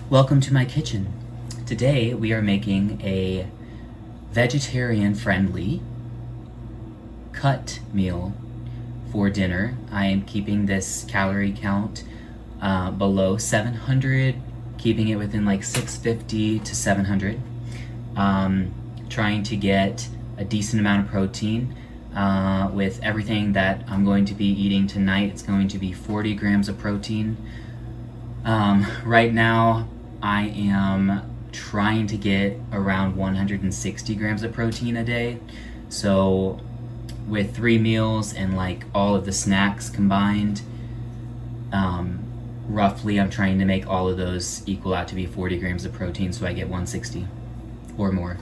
Welcome to my kitchen. Today we are making a vegetarian-friendly cut meal for dinner. I am keeping this calorie count below 700, keeping it within like 650 to 700. Trying to get a decent amount of protein with everything that I'm going to be eating tonight. It's going to be 40 grams of protein. Right now I am trying to get around 160 grams of protein a day. So with 3 meals and like all of the snacks combined, roughly I'm trying to make all of those equal out to be 40 grams of protein, so I get 160 or more.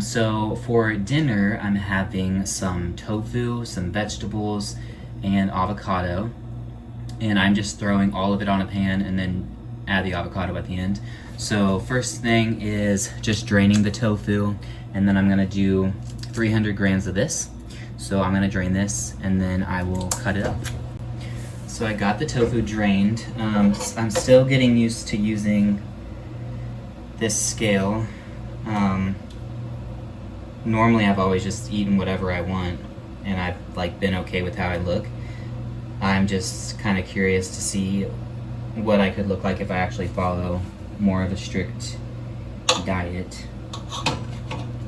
So for dinner I'm having some tofu, some vegetables, and avocado, and I'm just throwing all of it on a pan and then add the avocado at the end. So first thing is just draining the tofu, and then I'm gonna do 300 grams of this. So I'm gonna drain this and then I will cut it up. So I got the tofu drained. I'm still getting used to using this scale. Normally I've always just eaten whatever I want and I've like been okay with how I look. I'm just kind of curious to see what I could look like if I actually follow more of a strict diet.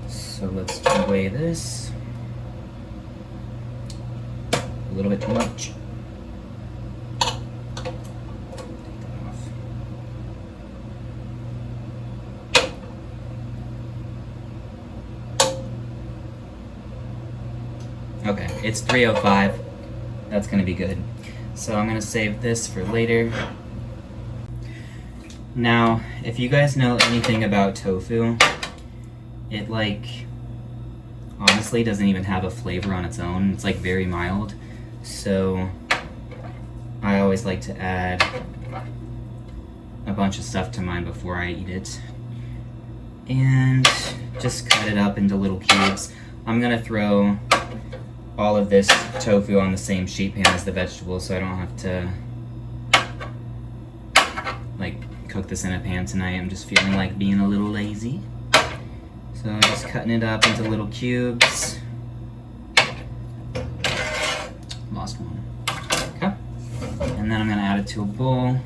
So let's weigh this. A little bit too much. Take that off. Okay, it's 305. That's gonna be good. So I'm gonna save this for later. Now, if you guys know anything about tofu, it like honestly doesn't even have a flavor on its own. It's like very mild. So I always like to add a bunch of stuff to mine before I eat it. And just cut it up into little cubes. I'm gonna throw all of this tofu on the same sheet pan as the vegetables, so I don't have to like cook this in a pan tonight. I'm just feeling like being a little lazy. So I'm just cutting it up into little cubes. Lost one. Okay. And then I'm gonna add it to a bowl.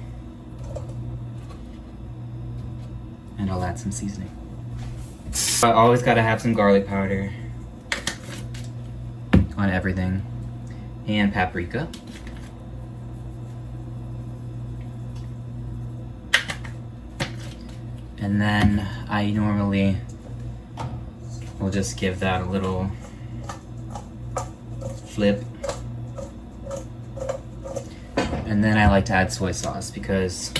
And I'll add some seasoning. I always gotta have some garlic powder on everything, and paprika. And then I normally will just give that a little flip. And then I like to add soy sauce because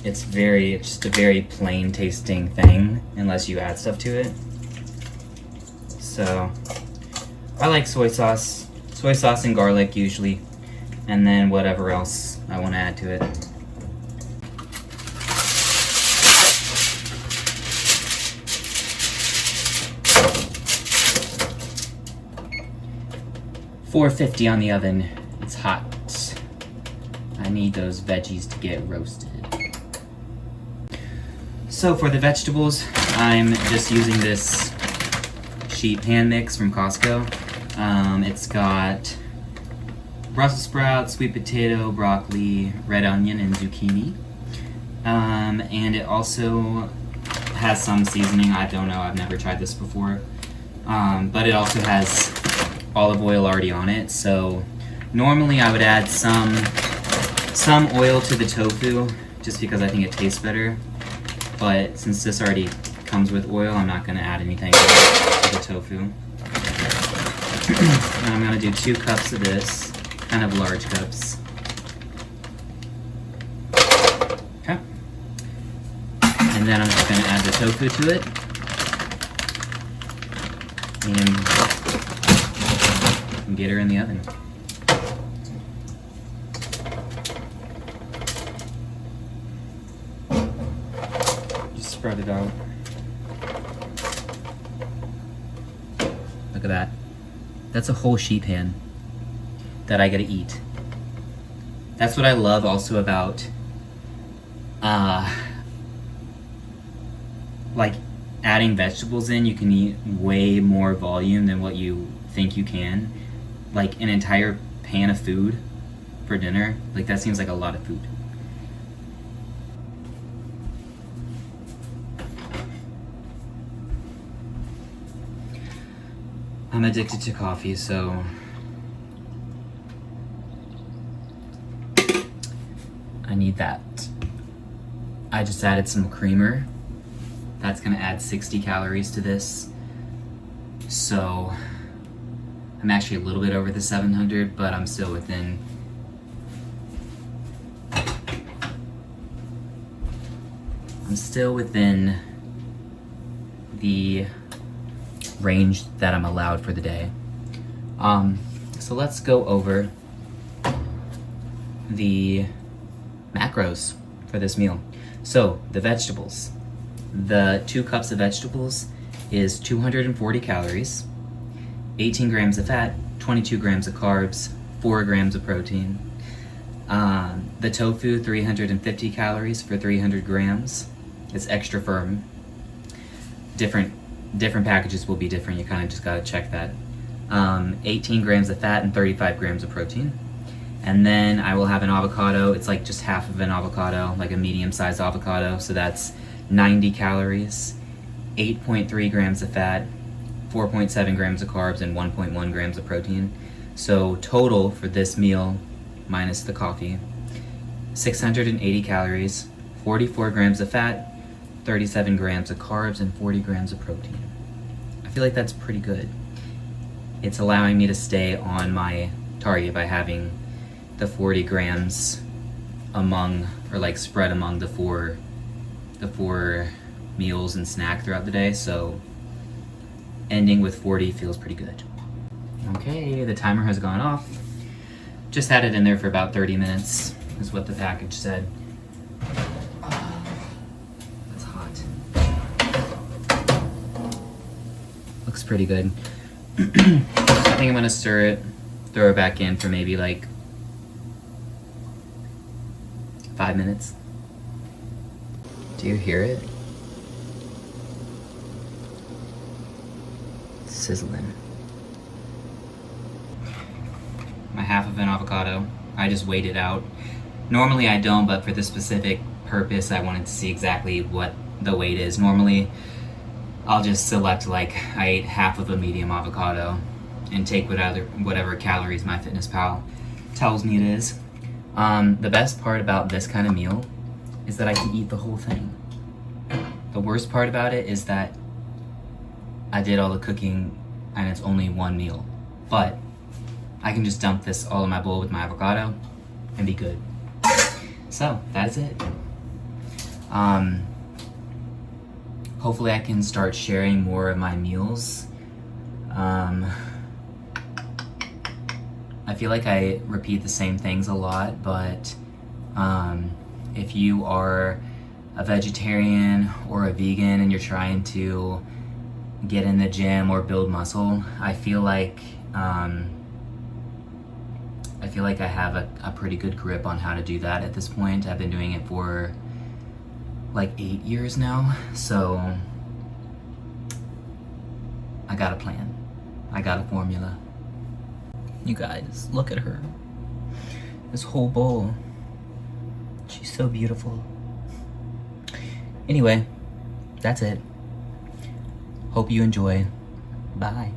it's just a very plain tasting thing unless you add stuff to it. So I like soy sauce and garlic usually, and then whatever else I want to add to it. $450 on the oven. It's hot. I need those veggies to get roasted. So for the vegetables, I'm just using this sheet pan mix from Costco. It's got Brussels sprouts, sweet potato, broccoli, red onion, and zucchini. And it also has some seasoning. I don't know, I've never tried this before. But it also has olive oil already on it. So normally I would add some oil to the tofu just because I think it tastes better. But since this already comes with oil, I'm not going to add anything to the tofu. And I'm going to do 2 cups of this, kind of large cups. Okay. And then I'm just going to add the tofu to it. And get her in the oven. Just spread it out. Look at that. That's a whole sheet pan that I gotta eat. That's what I love also about uh, like adding vegetables in, you can eat way more volume than what you think you can. Like an entire pan of food for dinner, like that seems like a lot of food. I'm addicted to coffee, so I need that. I just added some creamer. That's gonna add 60 calories to this. So I'm actually a little bit over the 700, but I'm still within the range that I'm allowed for the day. So let's go over the macros for this meal. So the vegetables. The 2 cups of vegetables is 240 calories, 18 grams of fat, 22 grams of carbs, 4 grams of protein. The tofu, 350 calories for 300 grams. It's extra firm. Different packages will be different. You kind of just gotta check that. 18 grams of fat and 35 grams of protein. And then I will have an avocado. It's like just half of an avocado, like a medium-sized avocado. So that's 90 calories, 8.3 grams of fat, 4.7 grams of carbs, and 1.1 grams of protein. So total for this meal, minus the coffee, 680 calories, 44 grams of fat, 37 grams of carbs, and 40 grams of protein. I feel like that's pretty good. It's allowing me to stay on my target by having the 40 grams among, or like spread among the four meals and snack throughout the day. So ending with 40 feels pretty good. Okay, the timer has gone off. Just had it in there for about 30 minutes, is what the package said. That's hot. Looks pretty good. I think I'm gonna stir it, throw it back in for maybe like 5 minutes. Do you hear it? It's sizzling. My half of an avocado. I just weighed it out. Normally I don't, but for this specific purpose, I wanted to see exactly what the weight is. Normally, I'll just select, like, I ate half of a medium avocado and take whatever calories MyFitnessPal tells me it is. The best part about this kind of meal is that I can eat the whole thing. The worst part about it is that I did all the cooking and it's only one meal. But I can just dump this all in my bowl with my avocado and be good. So, that's it. Hopefully I can start sharing more of my meals. I feel like I repeat the same things a lot, but if you are a vegetarian or a vegan and you're trying to get in the gym or build muscle, I feel like I have a pretty good grip on how to do that at this point. I've been doing it for like 8 years now, so I got a plan. I got a formula. You guys, look at her. This whole bowl. She's so beautiful. Anyway, that's it. Hope you enjoy. Bye.